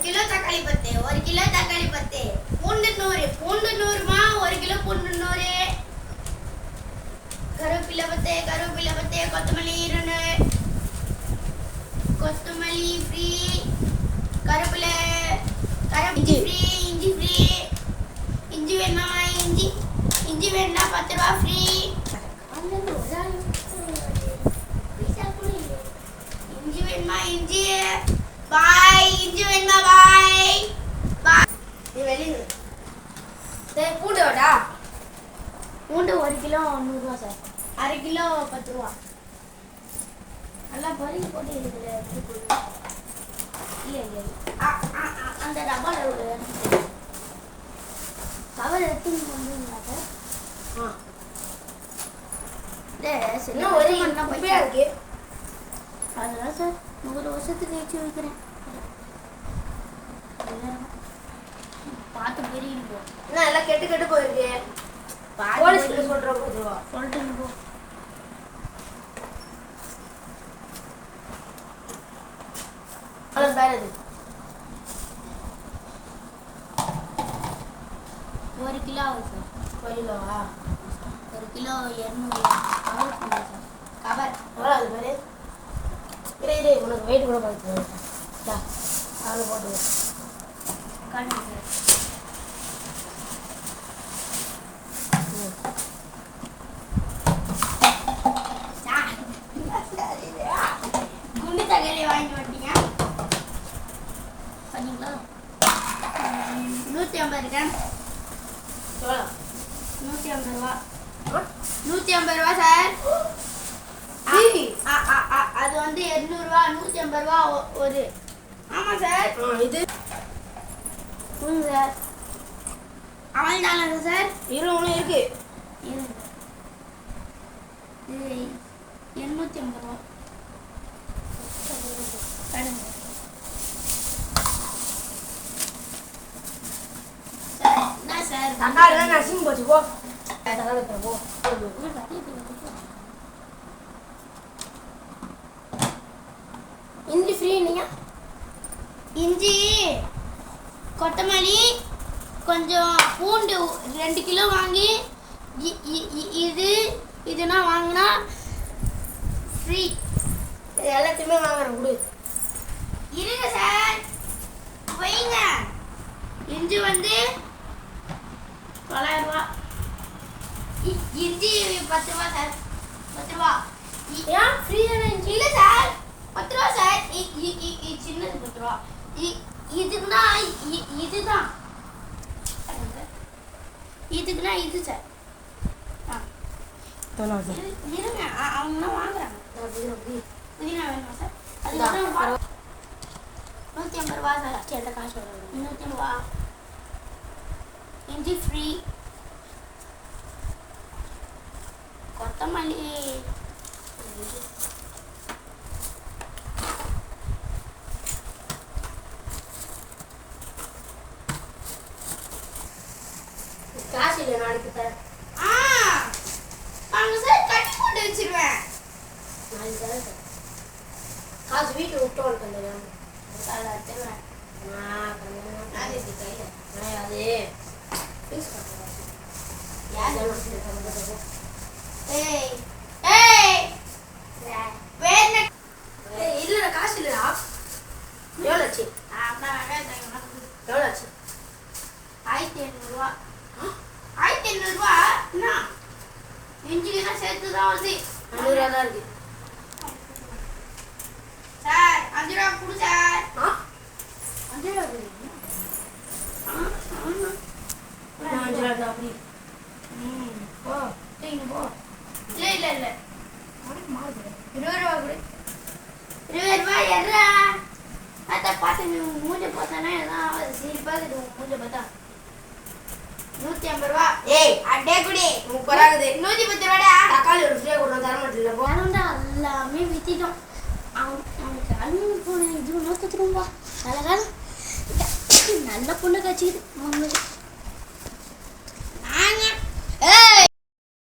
Kilo தக்காளி 10, 1 kilo தக்காளி 10, பூண்டு 100, பூண்டு 100மா, 1 கிலோ பூண்டு 100, கருவேப்பிலை 10, கருவேப்பிலை 10, கொத்தமல்லி 2, கொத்தமல்லி ஃப்ரீ, கருவேப்பிலை கருவேப்பிலை ஃப்ரீ, இஞ்சி ஃப்ரீ, இஞ்சி வேணுமா இஞ்சி, இஞ்சி வேணும்னா 10 ரூபா ஃப்ரீ. இஞ்சி வேணுமா இஞ்சி, பாய், இஞ்சி வேணுமா பாய், பாய். நீ வெளியே பூண்டு வாடா. பூண்டு 1 கிலோ 100 ரூபா சார், அரை கிலோ 10 ரூபா. நல்லா பறிச்சு போட்டு இருக்குது. இல்லை இல்லை அந்த டப்பாவில் ஒரு கவர் எடுத்துன்னு வந்துங்களா சார்? இன்னும் ஒரு மணினா இருக்கு. அதெல்லாம் சார் 100 வருஷத்துக்கு வச்சு வைக்கிறேன். பார்த்து பெரிய போ. என்ன எல்லாம் கெட்டு கெட்டு போயிருக்கு. போலீஸ்க்கு சொல்கிறோம் சொல்லிட்டு போ. அது வேறு 1 கிலோ ஆகும் சார். 1 கிலோவா? 1 கிலோ 200 கவர் பண்ணுங்க சார். கவர் எவ்வளோ அது பேர்? இரு உனக்கு வெயிட் கூட பார்த்து அதில் போட்டு காட்டுங்க சார். குண்டு தக்காளி வாங்கிட்டு வந்துட்டீங்க சரிங்களா? 150 கிராம். எவ்வளோ? 150 ரூபா. 150 ரூபா சார். அது வந்து 200 ரூபா, 150 ரூபா ஒரு. ஆமாம் சார். இது சார் அவள் தானே சார்? ஒன்று இருக்கு. இது 850 ரூபா. சார் தக்காளி தான் நசிங்க போச்சு. போ போ. இஞ்சி ஃப்ரீ. நீங்கள் இஞ்சி, கொத்தமல்லி, கொஞ்சம் பூண்டு 2 கிலோ வாங்கி இதுனா வாங்கினா ஃப்ரீ. எல்லாத்தையுமே வாங்குறேன் கொடு. இருங்க சார் வைங்க. இஞ்சி வந்து 900 ரூபா. இஞ்சி 10 ரூபா சார். 10 ரூபா. ஏன் ஃப்ரீ தானே? இல்லை சார் 10 ரூபா சார். சின்னது 10 ரூபா. இதுக்குன்னா இதுதான். இதுக்குன்னா இது சார். இருங்க அவங்க வாங்குறாங்க. புதினா வேணுமா சார்? அதுக்கப்புறம் 150 ரூபா சார். எந்த காசு வரும்? 250 ரூபா. இஞ்சி ஃப்ரீ. கொத்தமல்லி காசு இல்லை நாளைக்கு சார். வாங்க சார் கட்டி போட்டு வச்சிருவேன். நாளைக்கு தரேன் சார். காசு வீட்டில் விட்டு வந்துட்டேன். அது ஃபீஸ் பண்ணுறேன். யார் இல்லைடா காசு இல்லைடா. எவ்வளோ ஆச்சு? எவ்வளோ ஆச்சு? 1500 ரூபா. 1500 ரூபா என்ன? இஞ்சிலாம் சேர்த்து தான் வந்து 100 ரூபா தான் இருக்கு சார். 5 ரூபா கொடு சார். 5 ரூபா கொடு. 5 ரூபா தான் அப்படி. போ சரிங்க போ. இல்லை 20 ரூபா கொடு. 20 ரூபா எறா. அதை பார்த்து மூஞ்ச பார்த்தானே எல்லாம் சிரிப்பாக இருக்குது. மூஞ்ச பார்த்தா 150 ரூபா. அட்டே குடி 30 ஆகுது. 110 ரூபாடா. தக்காளி ஒரு ஃப்ரீயாக கொடுத்தோம் தர மாட்டேன். போனோம்டா எல்லாமே வித்திட்டோம். அவனுக்கு அண்ணன் போன இது நோக்கத்துரும்பா நல்ல காலம் நல்ல பொண்ணு காய்ச்சிக்குது.